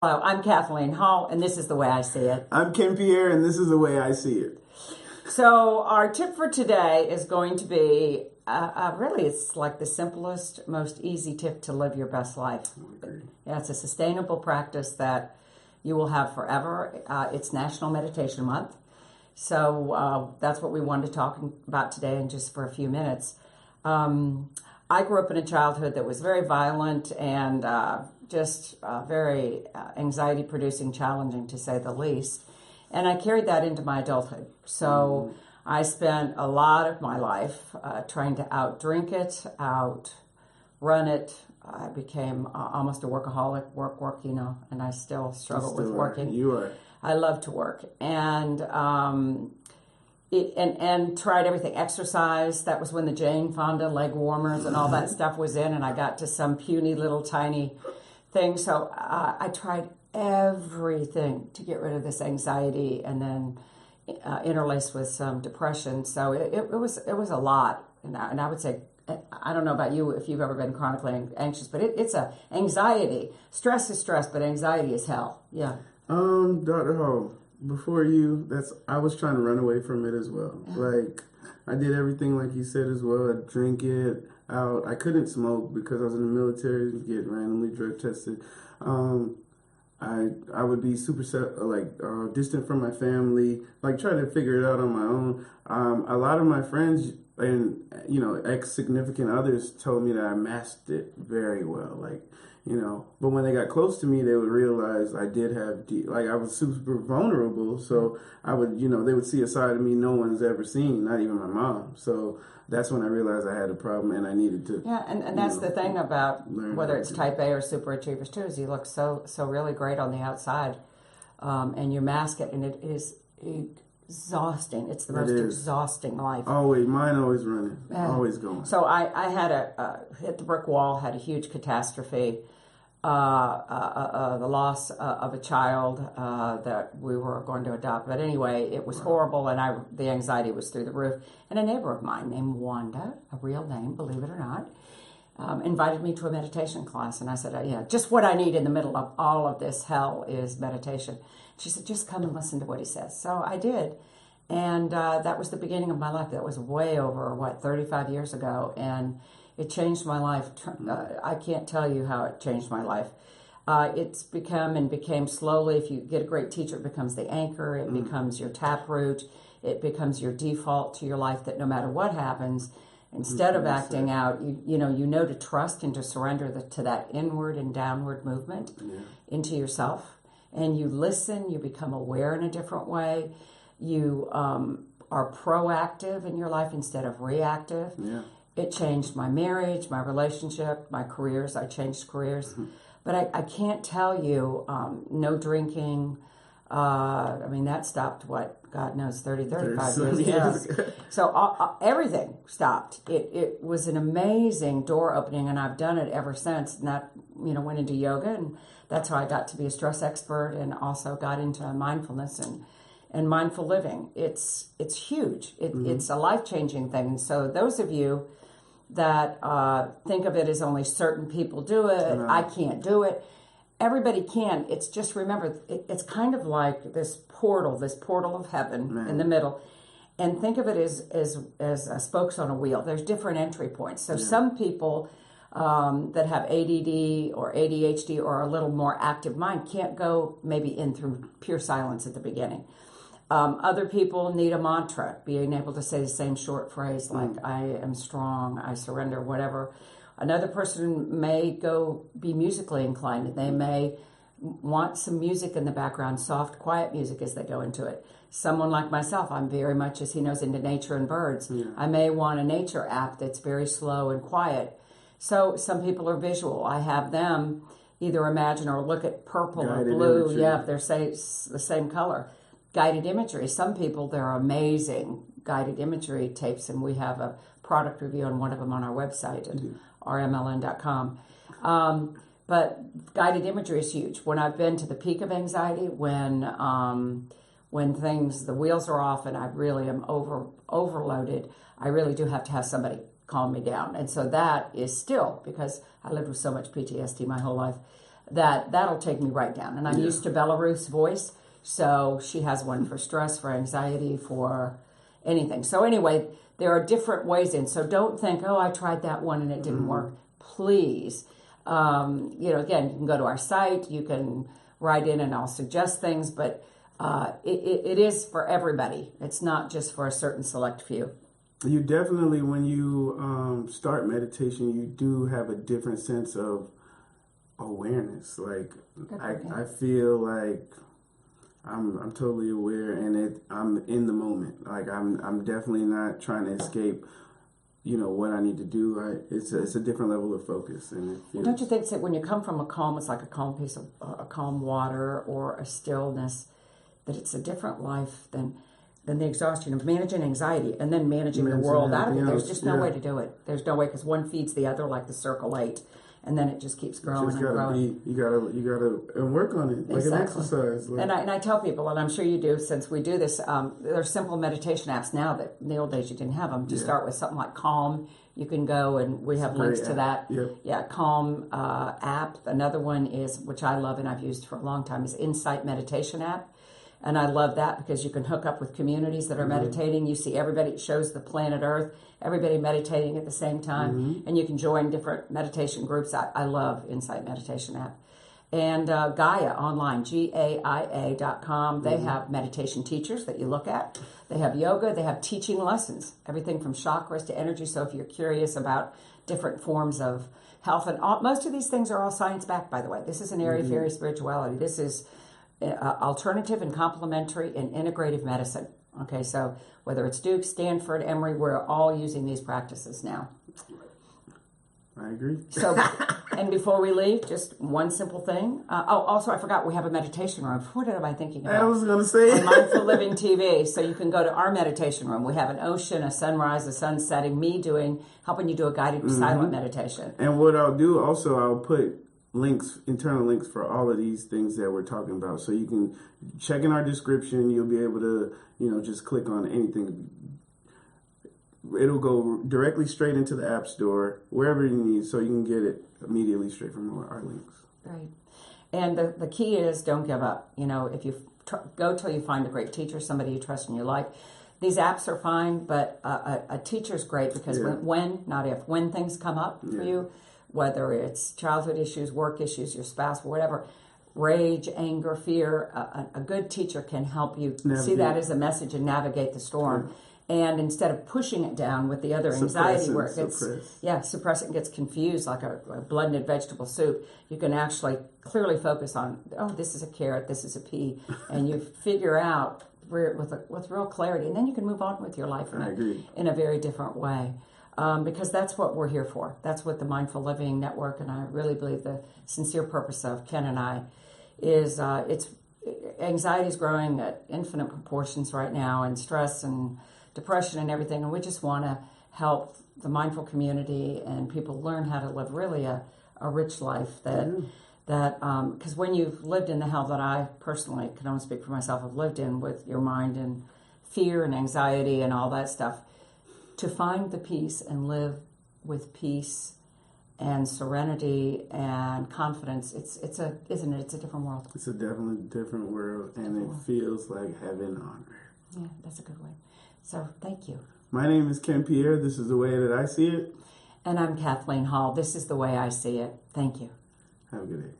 Hello, I'm Kathleen Hall, and this is the way I see it. I'm Ken Pierre, and this is the way I see it. So, our tip for today is going to be really, it's like the simplest, most easy tip to live your best life. Yeah, it's a sustainable practice that you will have forever. It's National Meditation Month. So, that's what we wanted to talk about today, and just for a few minutes. I grew up in a childhood that was very violent and just very anxiety producing, challenging to say the least. And I carried that into my adulthood. So I spent a lot of my life trying to outdrink it, outrun it. I became almost a workaholic, work, and I still struggle with working. You are. I love to work. And tried everything. Exercise, that was when the Jane Fonda leg warmers and all that stuff was in, and I got to some puny little tiny thing. So I tried everything to get rid of this anxiety, and then interlaced with some depression. So it was a lot, and I would say, I don't know about you if you've ever been chronically anxious, but it's a anxiety. Stress is stress, but anxiety is hell. Yeah. Dr. Hall, before you, I was trying to run away from it as well. Like, I did everything like you said as well. I'd drink it out. I couldn't smoke because I was in the military, get randomly drug tested. I would be super distant from my family, like trying to figure it out on my own. A lot of my friends and ex-significant others told me that I masked it very well, but when they got close to me, they would realize I did have I was super vulnerable. So I would, they would see a side of me no one's ever seen, not even my mom. So that's when I realized I had a problem and I needed to. Yeah, and that's the thing about whether it's type A or super achievers too, is you look so really great on the outside, and you mask it, and it is exhausting. It's the most exhausting life. Mine always running, always going. So I had hit the brick wall, had a huge catastrophe, the loss of a child that we were going to adopt. But anyway, it was horrible, and the anxiety was through the roof. And a neighbor of mine named Wanda, a real name, believe it or not, invited me to a meditation class. And I said, yeah, just what I need in the middle of all of this hell is meditation. She said, just come and listen to what he says. So I did. And that was the beginning of my life. That was way over, 35 years ago. And it changed my life. I can't tell you how it changed my life. It's became slowly, if you get a great teacher, it becomes the anchor. It becomes your taproot. It becomes your default to your life, that no matter what happens, instead of acting out, you know to trust and to surrender to that inward and downward movement into yourself. And you listen, you become aware in a different way. You are proactive in your life instead of reactive. Yeah. It changed my marriage, my relationship, my careers. I changed careers. But I can't tell you, no drinking. That stopped, God knows, 35 years. Yes. So everything stopped. It was an amazing door opening, and I've done it ever since. And that, went into yoga, and that's how I got to be a stress expert, and also got into mindfulness and mindful living. It's huge. It's a life-changing thing. And so those of you that think of it as only certain people do it, I can't do it. Everybody can. It's just, remember, it's kind of like this portal of heaven in the middle. And think of it as spokes on a wheel. There's different entry points. So some people that have ADD or ADHD or a little more active mind can't go maybe in through pure silence at the beginning. Other people need a mantra, being able to say the same short phrase like, I am strong, I surrender, whatever. Another person may be musically inclined, and they may want some music in the background, soft, quiet music as they go into it. Someone like myself, I'm very much, as he knows, into nature and birds. Yeah. I may want a nature app that's very slow and quiet. So some people are visual. I have them either imagine or look at purple Guided or blue. imagery. Yeah, if they're the same color. Guided imagery. Some people, they're amazing guided imagery tapes, and we have a product review on one of them on our website at rmln.com. But guided imagery is huge. When I've been to the peak of anxiety, when the wheels are off and I really am overloaded, I really do have to have somebody calm me down. And so that is still, because I lived with so much PTSD my whole life, that'll take me right down. And I'm Yeah. used to Belarus voice, so she has one for stress, for anxiety, for anything. So anyway, there are different ways in. So don't think, oh, I tried that one and it didn't work. Please, again, you can go to our site, you can write in and I'll suggest things, but it is for everybody. It's not just for a certain select few. You definitely, when you start meditation, you do have a different sense of awareness. Like I feel like I'm totally aware, and I'm in the moment. Like I'm definitely not trying to escape. What I need to do. It's a different level of focus, and don't you think that when you come from a calm, it's like a calm piece of a calm water or a stillness, that it's a different life than the exhaustion of managing anxiety and then managing the world out of it. There's just no way to do it. There's no way, because one feeds the other like the circle 8, and then it just keeps growing and growing. You gotta work on it like an exercise. And I tell people, and I'm sure you do, since we do this, there are simple meditation apps now that in the old days you didn't have them. To start with something like Calm, you can go and we have links to that. Yep. Yeah, Calm app. Another one is, which I love and I've used for a long time, is Insight Meditation app. And I love that because you can hook up with communities that are meditating. You see everybody, it shows the planet Earth, everybody meditating at the same time. And you can join different meditation groups. I love Insight Meditation app. And Gaia online, GAIA.com. They have meditation teachers that you look at. They have yoga. They have teaching lessons, everything from chakras to energy. So if you're curious about different forms of health, and most of these things are all science-backed, by the way. This is an area of fairy spirituality. This is alternative and complementary and integrative medicine. Okay, so whether it's Duke, Stanford, Emory, we're all using these practices now. I agree. So, and before we leave, just one simple thing. Also, I forgot we have a meditation room. What am I thinking about? I was going to say. On Mindful Living TV. So you can go to our meditation room. We have an ocean, a sunrise, a sun setting, me helping you do a guided silent meditation. And what I'll do also, I'll put internal links for all of these things that we're talking about. So you can check in our description. You'll be able to, just click on anything. It'll go directly straight into the App Store, wherever you need, so you can get it immediately straight from our links. Right. And the key is don't give up. If you go till you find a great teacher, somebody you trust and you like. These apps are fine, but a teacher's great because when things come up for you, whether it's childhood issues, work issues, your spouse, whatever, rage, anger, fear, a good teacher can help you see that as a message and navigate the storm. And instead of pushing it down with the other anxiety where it gets, suppress it and gets confused like a blended vegetable soup, you can actually clearly focus on, this is a carrot, this is a pea, and you figure out with real clarity, and then you can move on with your life in a very different way. Because that's what we're here for. That's what the Mindful Living Network, and I really believe the sincere purpose of Ken and I is anxiety is growing at infinite proportions right now, and stress and depression and everything, and we just want to help the mindful community and people learn how to live really a rich life because when you've lived in the hell that I personally can only speak for myself have lived in with your mind and fear and anxiety and all that stuff, to find the peace and live with peace and serenity and confidence, it's a different world. It's a definitely different world, and it feels like heaven on earth. Yeah, that's a good way. So thank you. My name is Ken Pierre. This is the way that I see it. And I'm Kathleen Hall. This is the way I see it. Thank you. Have a good day.